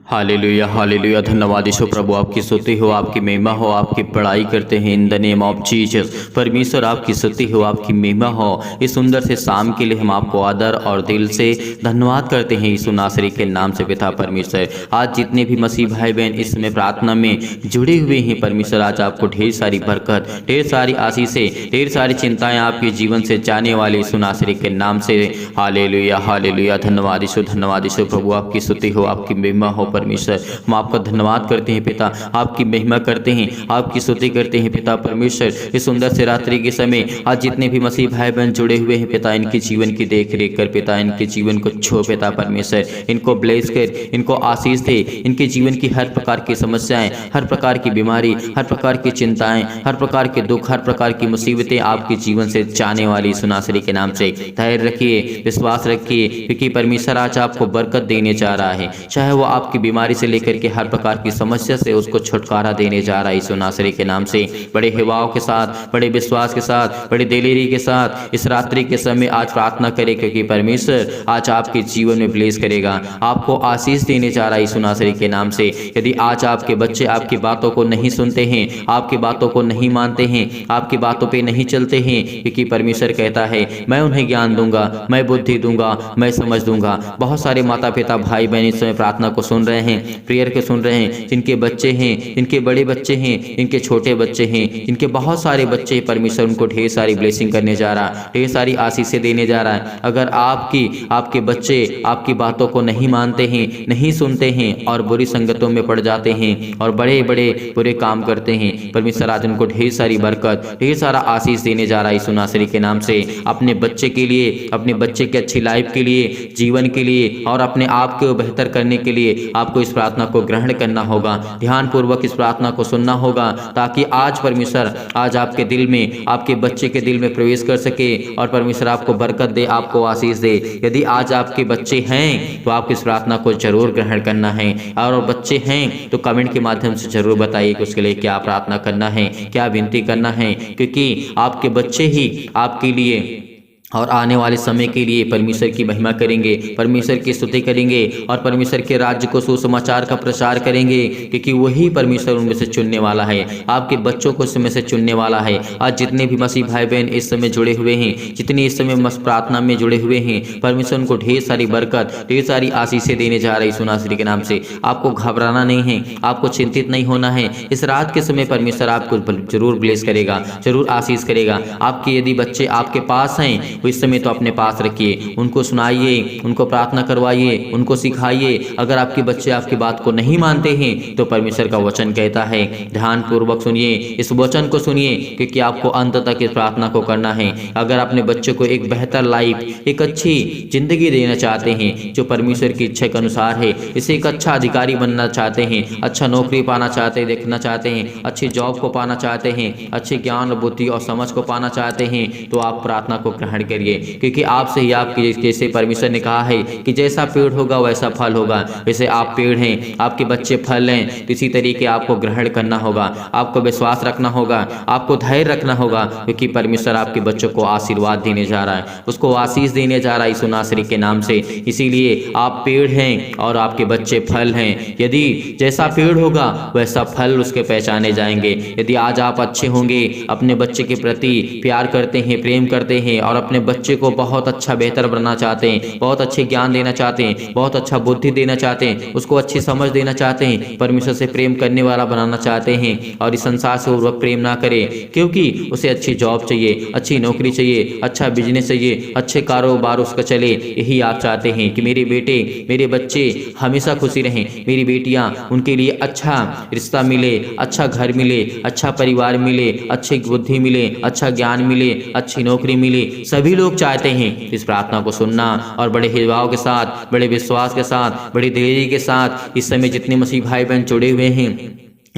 Hallelujah hallelujah. धन्यवाद यीशु प्रभु, आपकी स्तुति हो, आपकी महिमा हो, आपकी बड़ाई करते हैं इन द नेम ऑफ जीसस। परमेश्वर आपकी स्तुति हो, आपकी महिमा हो। इस सुंदर से शाम के लिए हम आपको आदर और दिल से धन्यवाद करते हैं यीशु नासरी के नाम से पिता परमेश्वर। आज जितने भी मसीह भाई बहन इस समय प्रार्थना में जुड़े हुए हैं परमेश्वर, आज आपको ढेर सारी बरकत, ढेर सारी आशीषें, ढेर सारी चिंताएं आपके जीवन से जाने वाले यीशु नासरी के नाम से। Hallelujah hallelujah. धन्यवाद यीशु प्रभु, आपकी स्तुति हो, आपकी महिमा हो परमेश्वर। हम आपका धन्यवाद करते हैं पिता, आपकी महिमा करते हैं, आपकी स्तुति करते हैं पिता परमेश्वर। इस सुंदर से रात्रि के समय आज जितने भी मसीह भाई बहन जुड़े हुए हैं पिता, इनके जीवन की देख रेख कर पिता, इनके जीवन को छो पिता परमेश्वर, इनको ब्लेस कर, इनको आशीष दे। इनके जीवन की हर प्रकार की समस्याएं, हर प्रकार की बीमारी, हर प्रकार की चिंताएं, हर प्रकार के दुख, हर प्रकार की मुसीबतें आपके जीवन से जाने वाली यीशु नासरी के नाम से। धैर्य रखिए, विश्वास रखिए, क्योंकि परमेश्वर आज आपको बरकत देने जा रहा है। चाहे वो आपकी बीमारी से लेकर के हर प्रकार की समस्या से उसको छुटकारा देने जा रहा है यीशु नासरी के नाम से। बड़े हिवाव के साथ, बड़े विश्वास के साथ, बड़े दिलेरी के साथ इस रात्रि के समय आज प्रार्थना करें, क्योंकि परमेश्वर आज आपके जीवन में ब्लेस करेगा, आपको आशीष देने जा रहा है यीशु नासरी के नाम से। यदि आज आपके बच्चे आपकी बातों को नहीं सुनते हैं, आपकी बातों को नहीं मानते हैं, आपकी बातों पे नहीं चलते हैं, क्योंकि परमेश्वर कहता है मैं उन्हें ज्ञान दूंगा, मैं बुद्धि दूंगा, मैं समझ दूंगा। बहुत सारे माता पिता भाई बहन इस समय प्रार्थना को सुन रहे हैं, प्रेयर को सुन रहे हैं, जिनके बच्चे हैं, जिनके बड़े बच्चे हैं, इनके छोटे बच्चे हैं, इनके बहुत सारे बच्चे, परमेश्वर उनको ढेर सारी ब्लेसिंग करने जा रहा है, ढेर सारी आशीषें देने जा रहा है। अगर आपके बच्चे आपकी बातों को नहीं मानते हैं, नहीं सुनते हैं और बुरी संगतों में पड़ जाते हैं और बड़े बड़े बुरे काम करते हैं, परमेश्वर आज उनको ढेर सारी बरकत, ढेर सारा आशीष देने जा रहा है यीशु नासरी के नाम से। अपने बच्चे के लिए, अपने बच्चे की अच्छी लाइफ के लिए, जीवन के लिए और अपने आप को बेहतर करने के लिए आपको इस प्रार्थना को ग्रहण करना होगा, ध्यानपूर्वक इस प्रार्थना को सुनना होगा, ताकि आज परमेश्वर आज आपके दिल में, आपके बच्चे के दिल में प्रवेश कर सके और परमेश्वर आपको बरकत दे, आपको आशीष दे। यदि आज आपके बच्चे हैं तो आपको इस प्रार्थना को जरूर ग्रहण करना है, और बच्चे हैं तो कमेंट के माध्यम से जरूर बताइए कि उसके लिए क्या प्रार्थना करना है, क्या विनती करना है, क्योंकि आपके बच्चे ही आपके लिए और आने वाले समय के लिए परमेश्वर की महिमा करेंगे, परमेश्वर की स्तुति करेंगे और परमेश्वर के राज्य को सुसमाचार का प्रचार करेंगे, क्योंकि वही परमेश्वर उनमें से चुनने वाला है, आपके बच्चों को इसमें से चुनने वाला है। आज जितने भी मसीह भाई बहन इस समय जुड़े हुए हैं, जितने इस समय प्रार्थना में जुड़े हुए हैं, परमेश्वर उनको ढेर सारी बरकत, ढेर सारी आशीषें देने जा रही यीशु नासरी के नाम से। आपको घबराना नहीं है, आपको चिंतित नहीं होना है। इस रात के समय परमेश्वर आपको जरूर ब्लेस करेगा, जरूर आशीष करेगा। आपके यदि बच्चे आपके पास हैं तो इस समय तो अपने पास रखिए, उनको सुनाइए, उनको प्रार्थना करवाइए, उनको सिखाइए। अगर आपके बच्चे आपकी बात को नहीं मानते हैं तो परमेश्वर का वचन कहता है, ध्यानपूर्वक सुनिए, इस वचन को सुनिए, क्योंकि आपको अंत तक इस प्रार्थना को करना है। अगर अपने बच्चे को एक बेहतर लाइफ, एक अच्छी जिंदगी देना चाहते हैं जो परमेश्वर की इच्छा के अनुसार है, इसे एक अच्छा अधिकारी बनना चाहते हैं, अच्छा नौकरी पाना चाहते हैं, देखना चाहते हैं, अच्छी जॉब को पाना चाहते हैं, अच्छे ज्ञान, बुद्धि और समझ को पाना चाहते हैं, तो आप प्रार्थना को ग्रहण करिए, क्योंकि आपसे ही आपकी, जैसे परमेश्वर ने कहा है कि जैसा पेड़ होगा वैसा फल होगा, वैसे आप पेड़ हैं, आपके बच्चे फल हैं, तो इसी तरीके आपको ग्रहण करना होगा, आपको विश्वास रखना होगा, आपको धैर्य रखना होगा, क्योंकि परमेश्वर आपके बच्चों को आशीर्वाद देने जा रहा है, उसको आशीष देने जा रहा है यीशु नासरी के नाम से। इसीलिए आप पेड़ हैं और आपके बच्चे फल हैं। यदि जैसा पेड़ होगा वैसा फल उसके पहचाने जाएंगे। यदि आज आप अच्छे होंगे, अपने बच्चे के प्रति प्यार करते हैं, प्रेम करते हैं और अपने बच्चे को बहुत अच्छा बेहतर बनना चाहते हैं, बहुत अच्छे ज्ञान देना चाहते हैं, बहुत अच्छा बुद्धि देना चाहते हैं, उसको अच्छी समझ देना चाहते हैं, परमेश्वर से प्रेम करने वाला बनाना चाहते हैं और इस संसार से वो प्रेम ना करे, क्योंकि उसे अच्छी जॉब चाहिए, अच्छी नौकरी चाहिए, अच्छा बिजनेस चाहिए, अच्छे कारोबार उसका चले। यही आप चाहते हैं कि मेरे बेटे, मेरे बच्चे हमेशा खुशी रहें, मेरी बेटियां, उनके लिए अच्छा रिश्ता मिले, अच्छा घर मिले, अच्छा परिवार मिले, अच्छी बुद्धि मिले, अच्छा ज्ञान मिले, अच्छी नौकरी मिले। सभी लोग चाहते हैं इस प्रार्थना को सुनना और बड़े हिभाव के साथ, बड़े विश्वास के साथ, बड़ी दिलेरी के साथ इस समय जितने मसीह भाई बहन जुड़े हुए हैं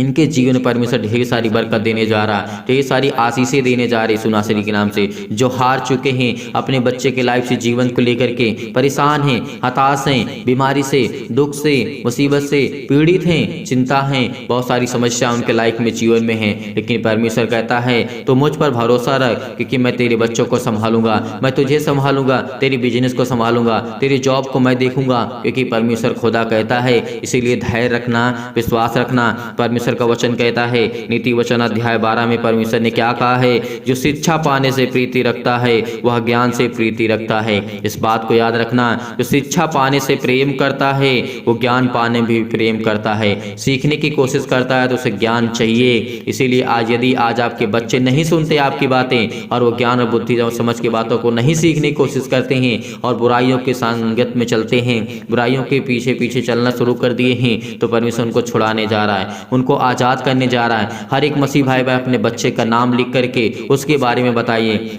इनके जीवन में परमेश्वर ढेर सारी बरकत देने जा रहा है, ढेर सारी आशीषें देने जा रही यीशु नासरी के नाम से। जो हार चुके हैं अपने बच्चे के लाइफ से, जीवन को लेकर के परेशान हैं, हताश हैं, बीमारी से, दुख से, मुसीबत से पीड़ित हैं, चिंता हैं, बहुत सारी समस्या उनके लाइफ में, जीवन में है, लेकिन परमेश्वर कहता है तो मुझ पर भरोसा रख, क्योंकि मैं तेरे बच्चों को संभालूंगा, मैं तुझे संभालूंगा, तेरी बिजनेस को संभालूंगा, तेरी जॉब को मैं देखूंगा, क्योंकि परमेश्वर खुदा कहता है। इसीलिए धैर्य रखना, विश्वास रखना। परमेश्वर का वचन कहता है, नीति वचन अध्याय 12 में परमेश्वर ने क्या कहा है, जो शिक्षा पाने से प्रीति रखता है वह ज्ञान से प्रीति रखता है। इस बात को याद रखना, जो शिक्षा पाने से प्रेम करता है वो ज्ञान पाने भी प्रेम करता है। सीखने की कोशिश करता है तो उसे ज्ञान चाहिए। इसीलिए यदि आज आपके बच्चे नहीं सुनते आपकी बातें और वो ज्ञान और बुद्धि और समझ की बातों को नहीं सीखने की कोशिश करते हैं और बुराइयों के संगत में चलते हैं, बुराइयों के पीछे पीछे चलना शुरू कर दिए हैं, तो परमेश्वर उनको छुड़ाने जा रहा है, उनको आज़ाद करने जा रहा है। हर एक मसीह भाई बहन अपने बच्चे का नाम लिख करके उसके बारे में बताइए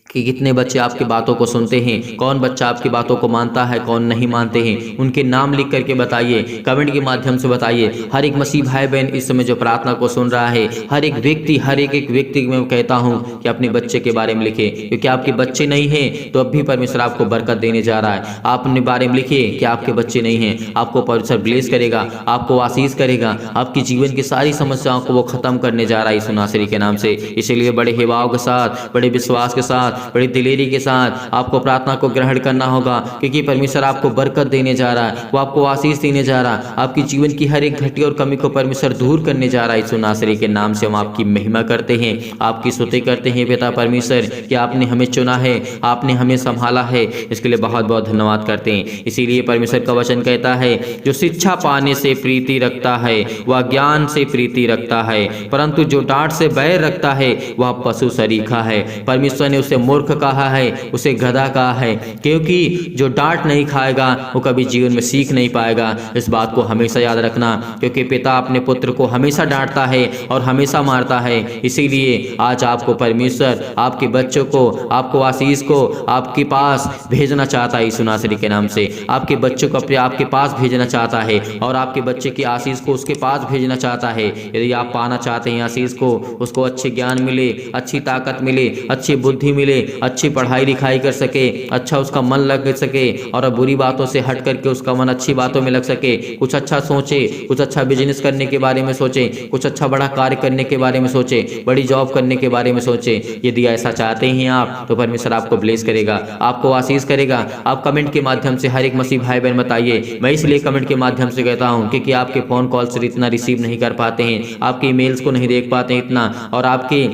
कि कितने बच्चे आपकी बातों को सुनते हैं, कौन बच्चा आपकी बातों को मानता है, कौन नहीं मानते हैं। उनके नाम लिख करके बताइए, कमेंट के माध्यम से बताइए। हर एक मसीह भाई बहन इस समय जो प्रार्थना को सुन रहा है, हर एक व्यक्ति मैं कहता हूँ कि अपने बच्चे के बारे में लिखे, क्योंकि आपके बच्चे नहीं हैं तो अब भी परमेश्वर आपको बरकत देने जा रहा है। आप अपने बारे में लिखिए कि आपके बच्चे नहीं हैं, आपको परमेश्वर ब्लेस करेगा, आपको आशीष करेगा, आपकी जीवन की सारी समस्याओं को वो खत्म करने जा रहा है यीशु नासरी के नाम से। इसीलिए बड़े हिवाव के साथ, बड़े विश्वास के साथ, बड़ी दिलेरी के साथ आपको प्रार्थना को ग्रहण करना होगा, क्योंकि परमेश्वर आपको बरकत देने जा रहा है, वो आपको आशीष देने जा रहा है। आपकी जीवन की हर एक घटी और कमी को परमेश्वर दूर करने जा रहा है यीशु नासरी के नाम से। हम आपकी महिमा करते हैं, आपकी स्तुति करते हैं पिता परमेश्वर कि आपने हमें चुना है, आपने हमें संभाला है, इसके लिए बहुत बहुत धन्यवाद करते हैं। इसीलिए परमेश्वर का वचन कहता है, जो शिक्षा पाने से प्रीति रखता है वह ज्ञान से प्रीति रखता है, परंतु जो डांट से बैर रखता है वह पशु सरीखा है। परमेश्वर ने उसे मूर्ख कहा है, उसे गधा कहा है, क्योंकि जो डांट नहीं खाएगा वो कभी जीवन में सीख नहीं पाएगा। इस बात को हमेशा याद रखना, क्योंकि पिता अपने पुत्र को हमेशा डांटता है और हमेशा मारता है। इसीलिए आज आपको परमेश्वर आपके बच्चों को, आपको आशीष को आपके पास भेजना चाहता है यीशु नासरी के नाम से। आपके बच्चों को अपने आपके पास भेजना चाहता है और आपके बच्चे की आशीष को उसके पास भेजना चाहता है। यदि आप पाना चाहते हैं आशीष को, उसको अच्छे ज्ञान मिले, अच्छी ताकत मिले, अच्छी बुद्धि मिले, अच्छी पढ़ाई लिखाई कर सके, अच्छा उसका मन लग सके और बुरी बातों से हट करके उसका मन अच्छी बातों में लग सके, कुछ अच्छा सोचे, कुछ अच्छा बिजनेस करने के बारे में सोचे, कुछ अच्छा बड़ा कार्य करने के बारे में सोचे, बड़ी जॉब करने के बारे में सोचे। यदि ऐसा चाहते हैं आप तो परमेश्वर आपको ब्लेस करेगा, आपको आशीष करेगा। आप कमेंट के माध्यम से हर एक मसीह भाई बहन बताइए। मैं इसलिए कमेंट के माध्यम से कहता हूँ क्योंकि आपके फोन कॉल से इतना रिसीव नहीं कर पाते हैं, आपके ईमेल्स को नहीं देख पाते हैं इतना, और आपके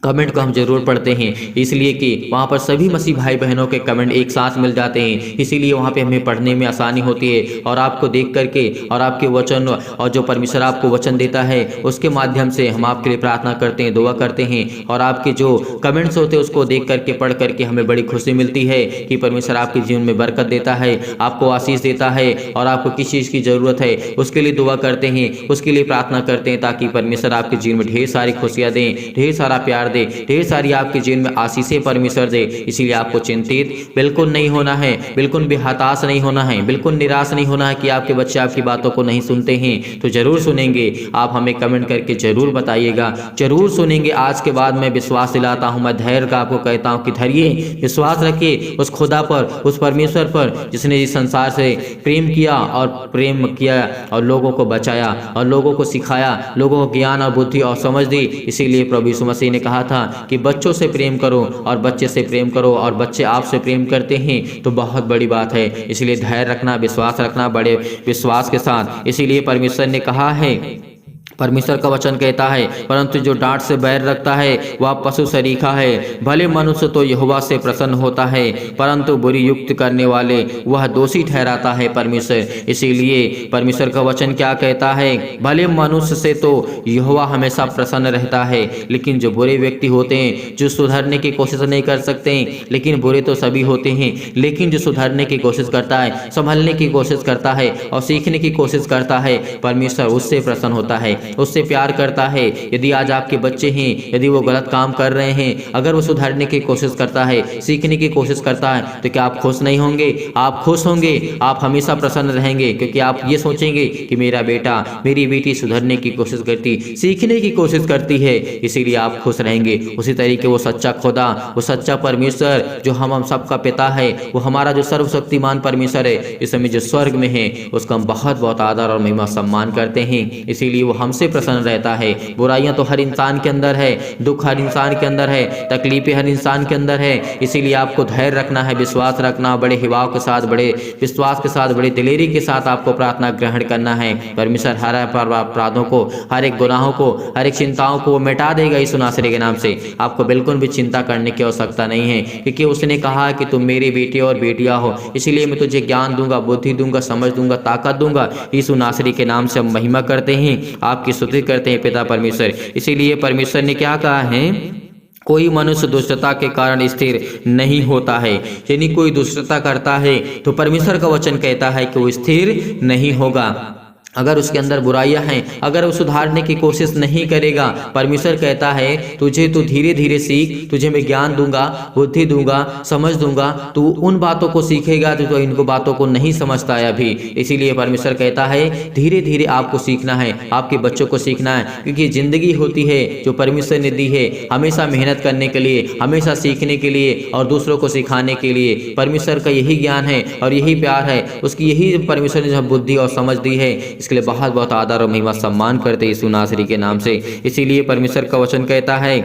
कमेंट को हम जरूर पढ़ते हैं, इसलिए कि वहाँ पर सभी मसीह भाई बहनों के कमेंट एक साथ मिल जाते हैं। इसीलिए वहाँ पे हमें पढ़ने में आसानी होती है और आपको देख करके और आपके वचन और जो परमेश्वर आपको वचन देता है उसके माध्यम से हम आपके लिए प्रार्थना करते हैं, दुआ करते हैं, और आपके जो कमेंट्स होते हैं उसको देख करके पढ़ करके हमें बड़ी खुशी मिलती है कि परमेश्वर आपके जीवन में बरकत देता है, आपको आशीष देता है, और आपको किस चीज़ की ज़रूरत है उसके लिए दुआ करते हैं, उसके लिए प्रार्थना करते हैं, ताकि परमेश्वर आपके जीवन में ढेर सारी खुशियाँ दें, ढेर सारा प्यार दे, ढेर सारी आपके जीवन में आशीषें परमेश्वर दे। इसीलिए आपको चिंतित बिल्कुल नहीं होना है, बिल्कुल भी हताश नहीं होना है, बिल्कुल निराश नहीं होना है कि आपके बच्चे आपकी बातों को नहीं सुनते हैं। तो जरूर सुनेंगे, आप हमें कमेंट करके जरूर बताइएगा, जरूर सुनेंगे। आज के बाद मैं विश्वास दिलाता हूँ, मैं धैर्य का आपको कहता हूँ कि धैर्य, विश्वास रखिए उस खुदा पर, उस परमेश्वर पर जिसने इस संसार से प्रेम किया और लोगों को बचाया और लोगों को सिखाया, लोगों को ज्ञान और बुद्धि और समझ दी। इसीलिए प्रभु यीशु मसीह ने कहा था कि बच्चों से प्रेम करो और बच्चे से प्रेम करो, और बच्चे आपसे प्रेम करते हैं तो बहुत बड़ी बात है। इसलिए धैर्य रखना, विश्वास रखना बड़े विश्वास के साथ। इसीलिए परमेश्वर ने कहा है, परमेश्वर का वचन कहता है, परंतु जो डांट से बैर रखता है वह पशु सरीखा है। भले मनुष्य तो यहोवा से प्रसन्न होता है, परंतु बुरी युक्ति करने वाले वह दोषी ठहराता है परमेश्वर। इसीलिए परमेश्वर का वचन क्या कहता है, भले मनुष्य से तो यहोवा हमेशा प्रसन्न रहता है, लेकिन जो बुरे व्यक्ति होते हैं, जो सुधरने की कोशिश नहीं कर सकते, लेकिन बुरे तो सभी होते हैं, लेकिन जो सुधरने की कोशिश करता है, संभलने की कोशिश करता है और सीखने की कोशिश करता है, परमेश्वर उससे प्रसन्न होता है। उससे प्यार करता है। यदि आज आपके बच्चे हैं, यदि वो गलत काम कर रहे हैं, अगर वो सुधारने की कोशिश करता है, सीखने की कोशिश करता है, तो क्या आप खुश नहीं होंगे? आप खुश होंगे, आप हमेशा प्रसन्न रहेंगे, क्योंकि आप ये सोचेंगे कि मेरा बेटा, मेरी बेटी सुधरने की कोशिश करती, सीखने की कोशिश करती है, इसीलिए आप खुश रहेंगे। उसी तरीके वो सच्चा खुदा, वो सच्चा परमेश्वर जो हम सबका पिता है, वो हमारा जो सर्वशक्तिमान परमेश्वर है, इस समय जो स्वर्ग में है, उसका हम बहुत बहुत आदर और महिमा सम्मान करते हैं। इसीलिए वो हमसे प्रसन्न रहता है। बुराइयां तो हर इंसान के अंदर है, दुख हर इंसान के अंदर है, तकलीफें हर इंसान के अंदर है। इसीलिए आपको धैर्य रखना है, विश्वास रखना, बड़े हिवाव के साथ, बड़े विश्वास के साथ, बड़े दिलेरी के साथ आपको प्रार्थना ग्रहण करना है। परमेश्वर हर अपराधों को, हर एक गुनाहों को, हर एक चिंताओं को मिटा देगा यीशु नासरी के नाम से। आपको बिल्कुल भी चिंता करने की आवश्यकता नहीं है, क्योंकि उसने कहा कि तुम मेरे बेटे और बेटियां हो, इसीलिए मैं तुझे ज्ञान दूंगा, बुद्धि दूंगा, समझ दूंगा, ताकत दूंगा। यीशु नासरी के नाम से हम महिमा करते हैं, आपकी स्तुति करते हैं पिता परमेश्वर। इसीलिए परमेश्वर ने क्या कहा है? कोई मनुष्य दुष्टता के कारण स्थिर नहीं होता है। यानी कोई दुष्टता करता है तो परमेश्वर का वचन कहता है कि वो स्थिर नहीं होगा। अगर उसके अंदर बुराइयां हैं, अगर वो सुधारने की कोशिश नहीं करेगा, परमेश्वर कहता है तुझे तो धीरे धीरे सीख, तुझे मैं ज्ञान दूंगा, बुद्धि दूंगा, समझ दूंगा, तू उन बातों को सीखेगा जो इनको बातों को नहीं समझता है अभी। इसीलिए परमेश्वर कहता है धीरे धीरे आपको सीखना है, आपके बच्चों को सीखना है, क्योंकि जिंदगी होती है जो परमेश्वर ने दी है हमेशा मेहनत करने के लिए, हमेशा सीखने के लिए और दूसरों को सिखाने के लिए। परमेश्वर का यही ज्ञान है और यही प्यार है, उसकी यही परमेश्वर ने जो बुद्धि और समझ दी है, इसके लिए बहुत बहुत आदर और महिमा सम्मान करते यीशु नासरी के नाम से। इसीलिए परमेश्वर का वचन कहता है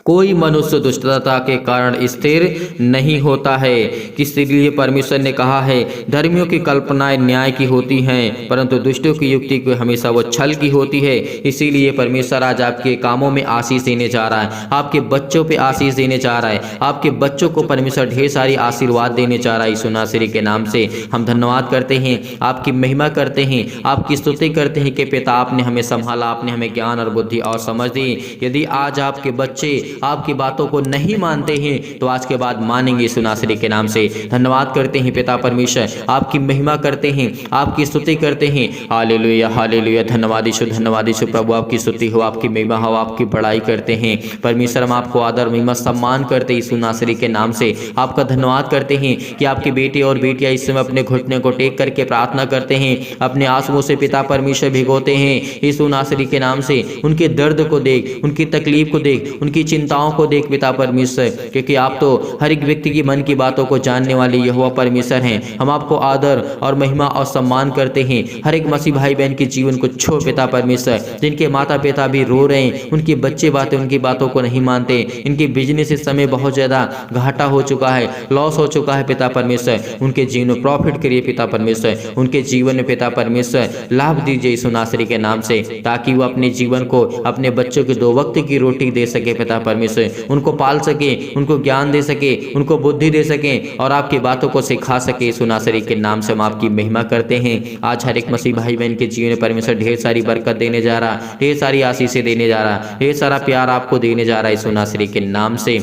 कोई मनुष्य दुष्टता के कारण स्थिर नहीं होता है। इसलिए परमेश्वर ने कहा है धर्मियों की कल्पनाएं न्याय की होती हैं, परंतु दुष्टों की युक्ति को हमेशा वो छल की होती है। इसीलिए परमेश्वर आज आपके कामों में आशीष देने जा रहा है, आपके बच्चों पे आशीष देने जा रहा है, आपके बच्चों को परमेश्वर ढेर सारी आशीर्वाद देने जा रहा है यीशु नासरी के नाम से। हम धन्यवाद करते हैं, आपकी महिमा करते हैं, आपकी स्तुति करते हैं कि पिता आपने हमें संभाला, आपने हमें ज्ञान और बुद्धि और समझ दी। यदि आज आपके बच्चे आपकी बातों को नहीं मानते हैं तो आज के बाद मानेंगे यीशु नासरी के नाम से। धन्यवाद करते हैं पिता परमेश्वर, आपकी महिमा करते हैं, आपकी स्तुति करते हैं। Hallelujah hallelujah. धन्यवाद यीशु, धन्यवाद यीशु प्रभु, आपकी स्तुति हो, आपकी महिमा हो, आपकी बड़ाई करते हैं परमेश्वर। हम आपको आदर महिमा सम्मान करते हैं यीशु नासरी के नाम से। आपका धन्यवाद करते हैं कि आपके बेटे और बेटियां इस समय अपने घुटने को टेक करके प्रार्थना करते हैं, अपने आंसुओं से पिता परमेश्वर भिगोते हैं यीशु नासरी के नाम से। उनके दर्द को देख, उनकी तकलीफ को देख, उनकी चिंताओं को देख पिता परमेश्वर, क्योंकि आप तो हर एक व्यक्ति की मन की बातों को जानने वाले यहोवा परमेश्वर हैं। हम आपको आदर और महिमा और सम्मान करते हैं। हर एक मसीह भाई बहन के जीवन को छो पिता परमेश्वर, जिनके माता पिता भी रो रहे हैं, उनके बच्चे उनकी बातों को नहीं मानते, इनके बिजनेस इस समय बहुत ज्यादा घाटा हो चुका है, लॉस हो चुका है पिता परमेश्वर, उनके जीवन में प्रॉफिट करिए पिता परमेश्वर, उनके जीवन में पिता परमेश्वर लाभ दीजिए यीशु नासरी के नाम से, ताकि वो अपने जीवन को, अपने बच्चों के 2 वक्त की रोटी दे सके पिता परमेश्वर, उनको पाल सके, उनको ज्ञान दे सके, उनको बुद्धि दे सके और आपकी बातों को सिखा सके यीशु नासरी के नाम से। हम आपकी महिमा करते हैं। आज हर एक मसीह भाई बहन के जीवन में परमेश्वर ढेर सारी बरकत देने जा रहा, ढेर सारी आशीषें देने जा रहा, ढेर सारा प्यार आपको देने जा रहा है यीशु नासरी के नाम से।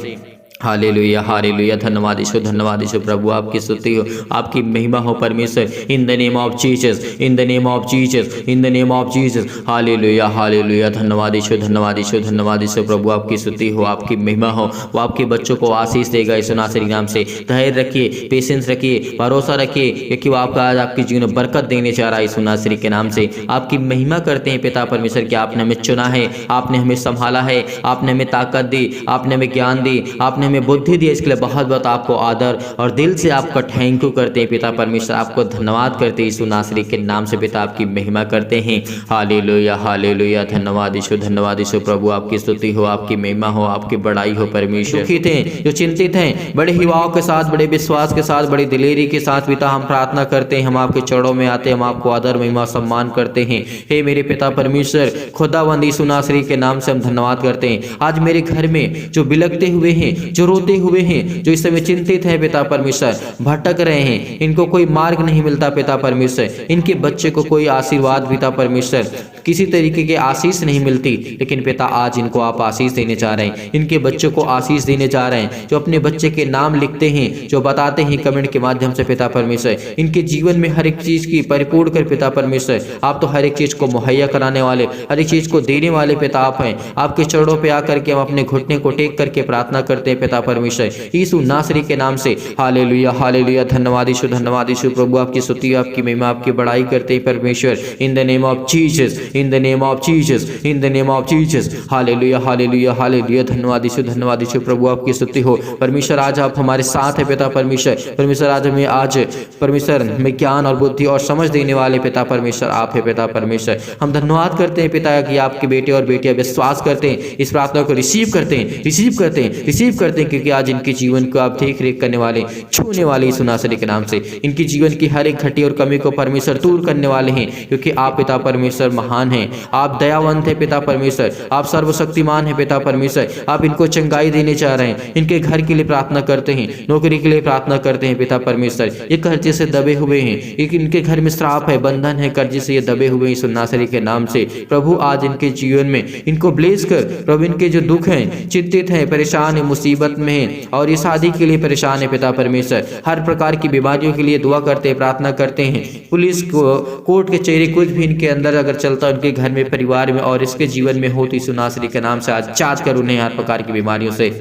Hallelujah hallelujah. धन्यवाद यीशु, धन्यवाद यीशु प्रभु, आपकी स्तुति हो, आपकी महिमा हो परमेश्वर। इन the name of Jesus, in the name of Jesus, in the name of Jesus. Hallelujah hallelujah. धन्यवाद यीशु, धन्यवाद यीशु, धन्यवाद यीशु प्रभु, आपकी स्तुति हो, आपकी महिमा हो। वो आपके बच्चों को आशीष देगा यीशु नासरी नाम से। धैर्य रखिए, पेशेंस रखिए, भरोसा रखिए, क्योंकि वो आपका आज आपके जीवन में बरकत देने जा रहा है यीशु नासरी के नाम से। आपकी महिमा करते हैं पिता परमेश्वर कि आपने हमें चुना है, आपने हमें संभाला है, आपने हमें ताकत दी, आपने हमें ज्ञान दी, आपने हमें बुद्धि दी। इसके लिए बहुत बहुत आपको आदर और दिल से आपका थैंक यू करते हैं पिता परमेश्वर, आपको धन्यवाद करते हैं यीशु नासरी के नाम से पिता, आपकी महिमा करते हैं। Hallelujah hallelujah. धन्यवाद यीशु, धन्यवाद यीशु प्रभु, आपकी स्तुति हो, आपकी महिमा हो, आपकी बड़ाई हो परमेश्वर। दुखी थे, जो चिंतित हैं, बड़े हिवाओं के साथ, बड़े विश्वास के साथ, बड़ी दिलेरी के साथ पिता हम प्रार्थना करते हैं, हम आपके चरणों में आते हैं, हम आपको आदर महिमा सम्मान करते हैं। हे मेरे पिता परमेश्वर, खुदावंद यीशु नासरी के नाम से हम धन्यवाद करते हैं। आज मेरे घर में जो बिलखते हुए हैं, जो रोते हुए हैं, जो इस समय चिंतित है पिता परमेश्वर, भटक रहे हैं, इनको कोई मार्ग नहीं मिलता पिता परमेश्वर, इनके बच्चे को कोई आशीर्वाद पिता परमेश्वर किसी तरीके की आशीष नहीं मिलती, लेकिन पिता आज इनको आप आशीष देने जा रहे हैं, इनके बच्चों को आशीष देने जा रहे हैं। जो अपने बच्चे के नाम लिखते हैं, जो बताते हैं कमेंट के माध्यम से पिता परमेश्वर, इनके जीवन में हर एक चीज की परिपूर्ण कर पिता परमेश्वर। आप तो हर एक चीज को मुहैया कराने वाले, हर एक चीज को देने वाले पिता आप हैं। आपके चरणों पे आकर के हम अपने घुटने को टेक करके प्रार्थना करते हैं पिता परमेश्वर, यीशु नासरी के नाम से। हालेलुया हालेलुया, धन्यवाद यीशु, धन्यवाद यीशु प्रभु, आपकी स्तुति, आपकी महिमा, आपकी बड़ाई करते हैं परमेश्वर। इन the name of Jesus, in the name of Jesus, in the name of Jesus. Hallelujah hallelujah hallelujah, धन्यवाद यीशु, धन्यवाद यीशु प्रभु, आपकी स्तुति हो परमेश्वर। आज आप हमारे साथ है पिता परमेश्वर। परमेश्वर आज हमें परमेश्वर में ज्ञान और बुद्धि और समझ देने वाले पिता परमेश्वर आप है पिता परमेश्वर। हम धन्यवाद करते हैं पिता कि आपके बेटे और बेटियां विश्वास करते हैं, इस प्रार्थना को रिसीव करते हैं, रिसीव करते हैं, रिसीव करते हैं, क्योंकि आज इनके जीवन को आप देख रेख करने वाले, छूने वाले यीशु नासरी के नाम से। इनकी जीवन की हर एक घटी और कमी को परमेश्वर दूर करने वाले हैं, क्योंकि आप पिता परमेश्वर महान हैं, आप दयावंत है पिता परमेश्वर, आप सर्वशक्तिमान है पिता परमेश्वर। आप इनको चंगाई देने जा रहे हैं, इनके घर के लिए प्रार्थना करते हैं, नौकरी के लिए प्रार्थना करते हैं पिता परमेश्वर। ये कर्जे से दबे हुए हैं, एक इनके घर में श्राप है, बंधन है, कर्जे से ये दबे हुए यीशु नासरी के नाम से। प्रभु आज इनके जीवन में इनको ब्लेस कर प्रभु, इनके जो दुख हैं, चिंतित हैं, परेशान है, मुसीबत में हैं और ये शादी के लिए परेशान है पिता परमेश्वर, हर प्रकार की बीमारियों के लिए दुआ करते हैं, प्रार्थना करते हैं। पुलिस को कोर्ट के चेहरे कुछ भी इनके अंदर अगर चलता है, उनके घर में, परिवार में और इसके जीवन में हो, तो यीशु नासरी के नाम से आज जांच कर उन्हें हर प्रकार की बीमारियों से।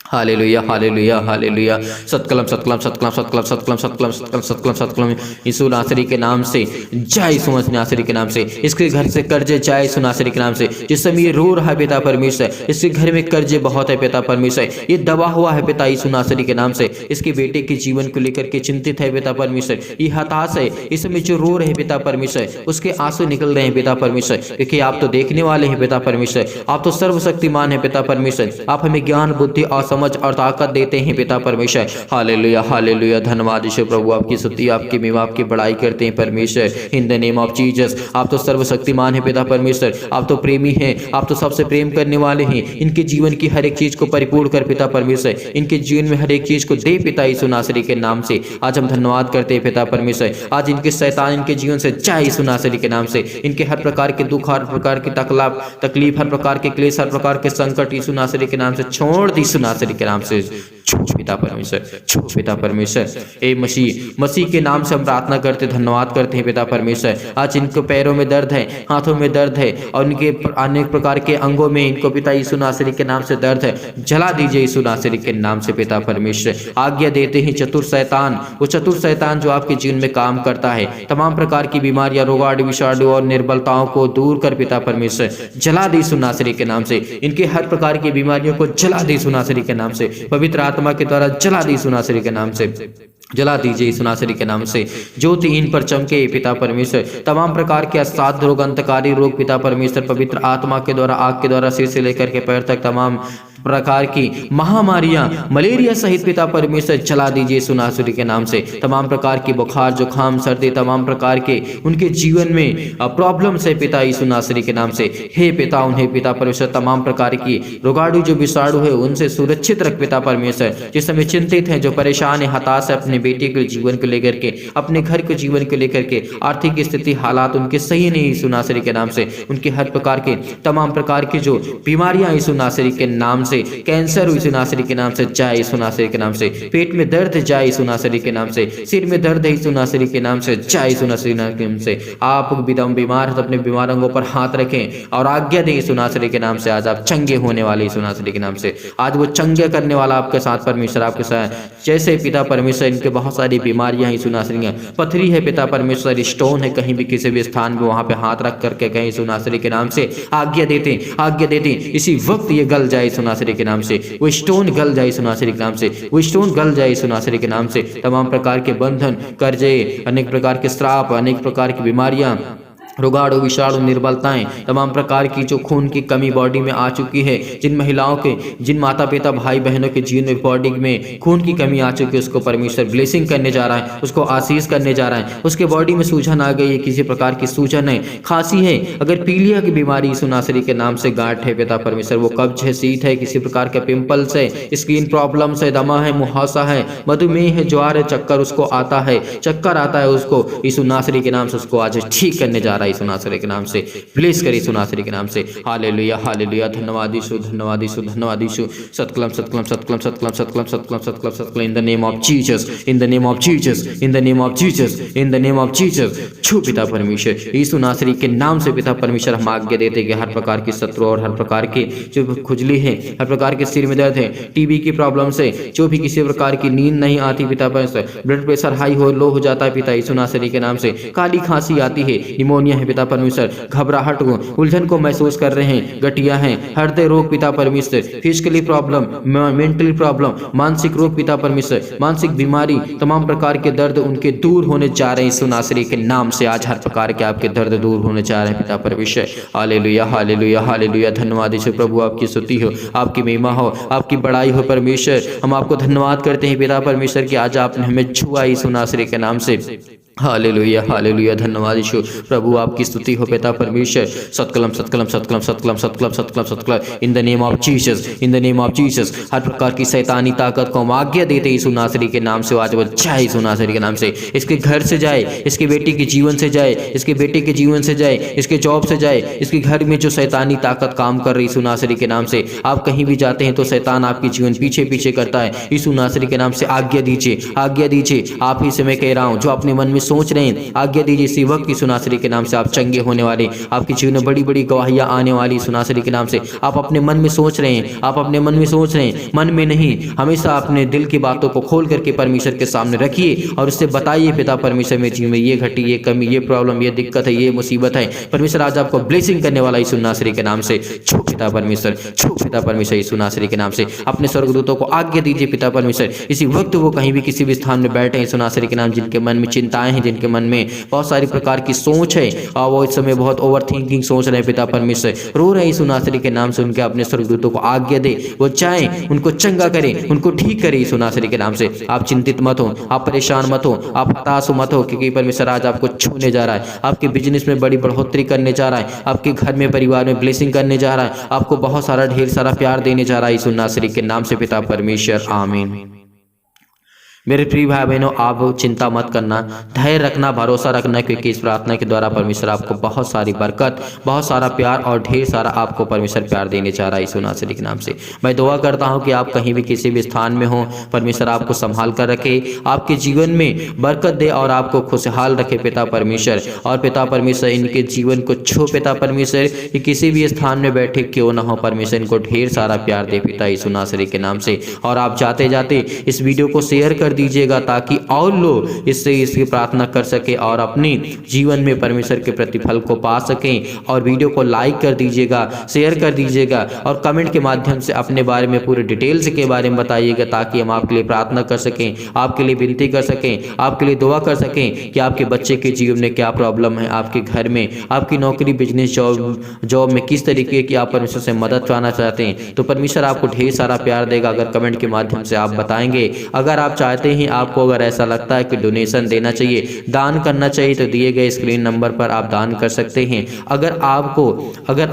हालेलुया हालेलुया हालेलुया, सत्कलम सत्कलम सत्कलम सत्कलम सत्कलम सत्कलम सत्कलम सत्कलम सत्कलम यीशु नासरी के नाम से। जय यीशु नासरी के नाम से। इसके घर से कर्जे जय यीशु नासरी के नाम से। जिस समय ये रो रहा है पिता परमेश्वर, इसके घर में कर्जे बहुत है पिता परमेश्वर, ये दबा हुआ है पिता यीशु नासरी के नाम से। इसके बेटे के जीवन को लेकर के चिंतित है पिता परमेश्वर, ये हताश है, इस समय जो रो रहे पिता परमेश्वर, उसके आंसू निकल रहे हैं पिता परमेश्वर, क्योंकि आप तो देखने वाले हैं पिता परमेश्वर, आप तो सर्वशक्तिमान है पिता परमेश्वर। आप हमें ज्ञान बुद्धि और समझ और ताकत देते हैं पिता परमेश्वर। हालेलुया हालेलुया, धन्यवाद यीशु प्रभु, आपकी स्तुति, आपकी महिमा, आपकी बड़ाई करते हैं परमेश्वर। इन द नेम ऑफ जीसस, आप तो सर्वशक्तिमान है पिता परमेश्वर, आप तो प्रेमी हैं, आप तो सबसे प्रेम करने वाले हैं। इनके जीवन की हर एक चीज को परिपूर्ण कर पिता परमेश्वर, इनके जीवन में हर एक चीज को दे पिता यीशु नासरी के नाम से। आज हम धन्यवाद करते हैं पिता परमेश्वर। आज इनके शैतान इनके जीवन से जाए यीशु नासरी के नाम से। इनके हर प्रकार के दुख, हर प्रकार की तकलीफ, हर प्रकार के क्लेश, हर प्रकार के संकट यीशु नासरी के नाम से छोड़ दी यीशु नासरी के नाम से। छूट पिता परमेश्वर, छूट पिता परमेश्वर। ए मसीह के नाम से हम प्रार्थना करते, धन्यवाद करते हैं पिता परमेश्वर। आज इनको पैरों में दर्द है, हाथों में दर्द है और इनके अनेक प्रकार के अंगों में इनको पिता यीशु नासरी के नाम से दर्द है, जला दीजिए यीशु नासरी के नाम से पिता परमेश्वर। आज्ञा देते हैं चतुर शैतान, वो चतुर शैतान जो आपके जीवन में काम करता है, तमाम प्रकार की बीमारियां, रोगाणु, विषाणु और निर्बलताओं को दूर कर पिता परमेश्वर, जला दी यीशु नासरी के नाम से। इनके हर प्रकार की बीमारियों को जला दी यीशु नासरी के नाम से, पवित्र आत्मा के द्वारा जला दी यीशु नासरी के नाम से, जला दीजिए यीशु नासरी के नाम से। ज्योति इन पर चमके पिता परमेश्वर। तमाम प्रकार के असाध्य रोग, अंतकारी रोग पिता परमेश्वर, पवित्र आत्मा के द्वारा, आग के द्वारा, सिर से लेकर के पैर तक तमाम प्रकार की महामारियां, मलेरिया सहित पिता परमेश्वर जला दीजिए यीशु नासरी के नाम से। तमाम प्रकार की बुखार, जुखाम, सर्दी, तमाम प्रकार के उनके जीवन में प्रॉब्लम से पिता यीशु नासरी के नाम से। हे पिता, उन्हें पिता परमेश्वर तमाम प्रकार की रोगाणु जो विषाणु है उनसे सुरक्षित रख पिता परमेश्वर। जिस समय चिंतित हैं, जो परेशान है, हताश है अपने बेटे के जीवन को लेकर के, अपने घर के जीवन को लेकर के, आर्थिक स्थिति हालात उनके सही नहीं यीशु नासरी के नाम से। उनके हर प्रकार के तमाम प्रकार की जो बीमारियां यीशु नासरी के नाम से, कैंसर यीशु नासरी के नाम से जाए यीशु नासरी के नाम से। पेट में दर्द जाए यीशु नासरी के नाम से। सिर में दर्द है यीशु नासरी के नाम से, जाए यीशु नासरी के नाम से। आप विदम बीमार हैं तो अपने बीमार अंगों पर हाथ रखें और आज्ञा दें यीशु नासरी के नाम से। आज आप चंगे होने वाले यीशु नासरी के नाम से। आज वो चंगे करने वाला आपके साथ परमेश्वर, आपके साथ। जैसे पिता परमेश्वर इनके बहुत सारी बीमारियां यीशु नासरी, पथरी है पिता परमेश्वर, स्टोन है कहीं भी किसी भी स्थान पे, वहां पे हाथ रख करके कहीं यीशु नासरी के नाम से आज्ञा देते, आज्ञा देते इसी वक्त ये गल जाए यीशु नासरी के नाम से। वो स्टोन गल जाए यीशु नासरी के नाम से, वो स्टोन गल जाए यीशु नासरी के नाम से। तमाम प्रकार के बंधन, कर्जे, अनेक प्रकार के श्राप, अनेक प्रकार की बीमारियां, रोगाणु, विषाणु, निर्बलताएं, तमाम प्रकार की जो खून की कमी बॉडी में आ चुकी है, जिन महिलाओं के, जिन माता पिता भाई बहनों के जीवन में बॉडी में खून की कमी आ चुकी है, उसको परमेश्वर ब्लेसिंग करने जा रहा है, उसको आशीष करने जा रहा है। उसके बॉडी में सूजन आ गई है, किसी प्रकार की सूजन है, खांसी है, अगर पीलिया की बीमारी यीशु नासरी के नाम से, गांठ है पिता परमेश्वर, वो कब्ज है, शीत है, किसी प्रकार के पिंपल्स है, स्किन प्रॉब्लम्स है, दमा है, मुहासा है, मधुमेह है, ज्वार है, चक्कर उसको आता है, चक्कर आता है उसको, यीशु नासरी के नाम से उसको आज ठीक करने जा रहा है रहा है यीशु नासरी के नाम से। ब्लेस करे यीशु नासरी के नाम से। Hallelujah hallelujah. धन्यवाद यीशु, धन्यवाद यीशु, धन्यवाद यीशु। सतकलम सतकलम सतकलम सतकलम सतकलम सतकलम सतकलम सतकलम। In the name of Jesus, in the name of Jesus, in the name of Jesus, in the name of Jesus. छू पिता परमेश्वर यीशु नासरी के नाम से पिता परमेश्वर हम आज्ञा देते हैं कि हर प्रकार की शत्रु और हर प्रकार के जो खुजली है, हर प्रकार के सिर में दर्द है, टीबी की प्रॉब्लम से, जो भी किसी प्रकार की नींद नहीं आती पिता परमेश्वर, ब्लड प्रेशर हाई हो लो हो जाता है पिता यीशु नासरी के नाम से, काली खांसी आती है, निमोनिया है पिता परमेश्वर, घबराहट को उलझन को महसूस कर रहे हैं, गठिया हैं, हृदय रोग पिता परमेश्वर, फिजिकली प्रॉब्लम, मेंटली प्रॉब्लम, मानसिक रोग पिता परमेश्वर, मानसिक बीमारी, तमाम प्रकार के दर्द उनके दूर होने जा रहे हैं यीशु नासरी के नाम से। आज हर प्रकार के आपके दर्द दूर होने जा रहे हैं पिता परमेश्वर। Hallelujah hallelujah hallelujah. धन्यवाद यीशु प्रभु, आपकी स्तुति हो, आपकी महिमा हो, आपकी बड़ाई हो परमेश्वर। हम आपको धन्यवाद करते हैं पिता परमेश्वर कि आज आपने हमें छुआ यीशु नासरी के नाम से। Hallelujah hallelujah. धन्यवाद यीशु प्रभु, आपकी स्तुति हो पिता परमेश्वर। सतकलम सतकलम सतकलम सतकलम सतकलम सतकलम सतकलम। In the name of Jesus, in the name of Jesus. हर प्रकार की शैतानी ताकत को हम आज्ञा देते यीशु नासरी के नाम से। आज वो जाए यीशु नासरी के नाम से, इसके घर से जाए, इसके बेटी के जीवन से जाए, इसके बेटे के जीवन से जाए, इसके जॉब से जाए, इसके घर में जो शैतानी ताकत काम कर रही यीशु नासरी के नाम से। आप कहीं भी जाते हैं तो शैतान आपके जीवन पीछे पीछे करता है, यीशु नासरी के नाम से आज्ञा दीजिए, आज्ञा दीजिए। आप ही से मैं कह रहा हूँ, जो अपने मन में सोच रहे हैं, आज्ञा दीजिए इसी वक्त यीशु नासरी के नाम से आप चंगे होने वाले, आपके जीवन में बड़ी बड़ी गवाहियां आने वाली यीशु नासरी के नाम से। आप अपने मन में सोच रहे हैं, आप अपने मन में सोच रहे हैं, मन में नहीं, हमेशा अपने दिल की बातों को खोल करके परमेश्वर के सामने रखिए और उससे बताइए, पिता परमेश्वर मेरे जीवन में ये घटी, ये कमी, ये प्रॉब्लम, ये दिक्कत है, ये मुसीबत है। परमेश्वर आज आपको ब्लेसिंग करने वाला यीशु नासरी के नाम से। छू पिता परमेश्वर, छू पिता परमेश्वर यीशु नासरी के नाम से। अपने स्वर्गदूतों को आज्ञा दीजिए पिता परमेश्वर, इसी वक्त वो कहीं भी किसी भी स्थान में बैठे हैं यीशु नासरी के नाम, जिनके मन में चिंताएं हैं, जिनके मन में बहुत सारी प्रकार की सोच है और वो इस समय बहुत ओवर थिंकिंग सोच रहे हैं पिता परमेश्वर, रो रहे हैं यीशु नासरी के नाम से। उनके अपने स्वर्गदूतों को आज्ञा दे, वो चाहें उनको चंगा करे, उनको ठीक करे यीशु नासरी के नाम से। आप चिंतित मत हो, आप परेशान मत हो, आप हताश मत हो, क्योंकि परमेश्वर आज आपको छूने जा रहा है, आपके बिजनेस में बड़ी बढ़ोतरी करने जा रहा है, आपके घर में परिवार में ब्लेसिंग करने जा रहा है, आपको बहुत सारा ढेर सारा प्यार देने जा रहा है यीशु नासरी के नाम से पिता परमेश्वर। आमीन। मेरे प्रिय भाई बहनों, आप चिंता मत करना, धैर्य रखना, भरोसा रखना, क्योंकि इस प्रार्थना के द्वारा परमेश्वर आपको बहुत सारी बरकत, बहुत सारा प्यार और ढेर सारा आपको परमेश्वर प्यार देने जा रहा है यीशु नासरी के नाम से। मैं दुआ करता हूं कि आप कहीं भी किसी भी स्थान में हो, परमेश्वर आपको संभाल कर रखे, आपके जीवन में बरकत दे और आपको खुशहाल रखे पिता परमेश्वर। और पिता परमेश्वर इनके जीवन को छू पिता परमेश्वर, कि किसी भी स्थान में बैठे क्यों ना हो, परमेश्वर इनको ढेर सारा प्यार दे पिता यीशु नासरी के नाम से। और आप जाते जाते इस वीडियो को शेयर कर दीजिएगा ताकि और लोग इसकी प्रार्थना कर सके और अपने जीवन में परमेश्वर के प्रतिफल को पा सकें। और वीडियो को लाइक कर दीजिएगा, शेयर कर दीजिएगा और कमेंट के माध्यम से अपने बारे में पूरे डिटेल्स के बारे में बताइएगा, ताकि हम आपके लिए प्रार्थना कर सकें, आपके लिए विनती कर सकें, आपके लिए दुआ कर सकें कि आपके बच्चे के जीवन में क्या प्रॉब्लम है, आपके घर में, आपकी नौकरी, बिजनेस, जॉब में किस तरीके की आप परमेश्वर से मदद पाना चाहते हैं, तो परमेश्वर आपको ढेर सारा प्यार देगा अगर कमेंट के माध्यम से आप बताएंगे। अगर आप चाहते हैं, आपको अगर ऐसा लगता है कि डोनेशन देना चाहिए, दान करना चाहिए, तो दिए गए स्क्रीन नंबर पर आप दान कर सकते हैं। अगर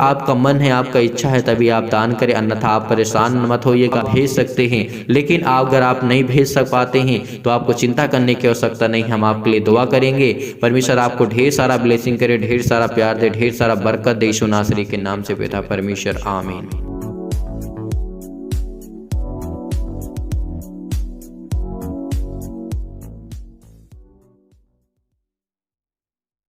आपका मन है, आपका इच्छा है, तभी आप दान करें, अन्यथा आप परेशान मत होइएगा, भेज सकते हैं। लेकिन अगर आप नहीं भेज सक पाते हैं तो आपको चिंता करने की आवश्यकता नहीं, हम आपके लिए दुआ करेंगे। परमेश्वर आपको ढेर सारा ब्लेसिंग करे, ढेर सारा प्यार दे, ढेर सारा बरकत दे यीशु नासरी के नाम से पिता परमेश्वर। आमीन।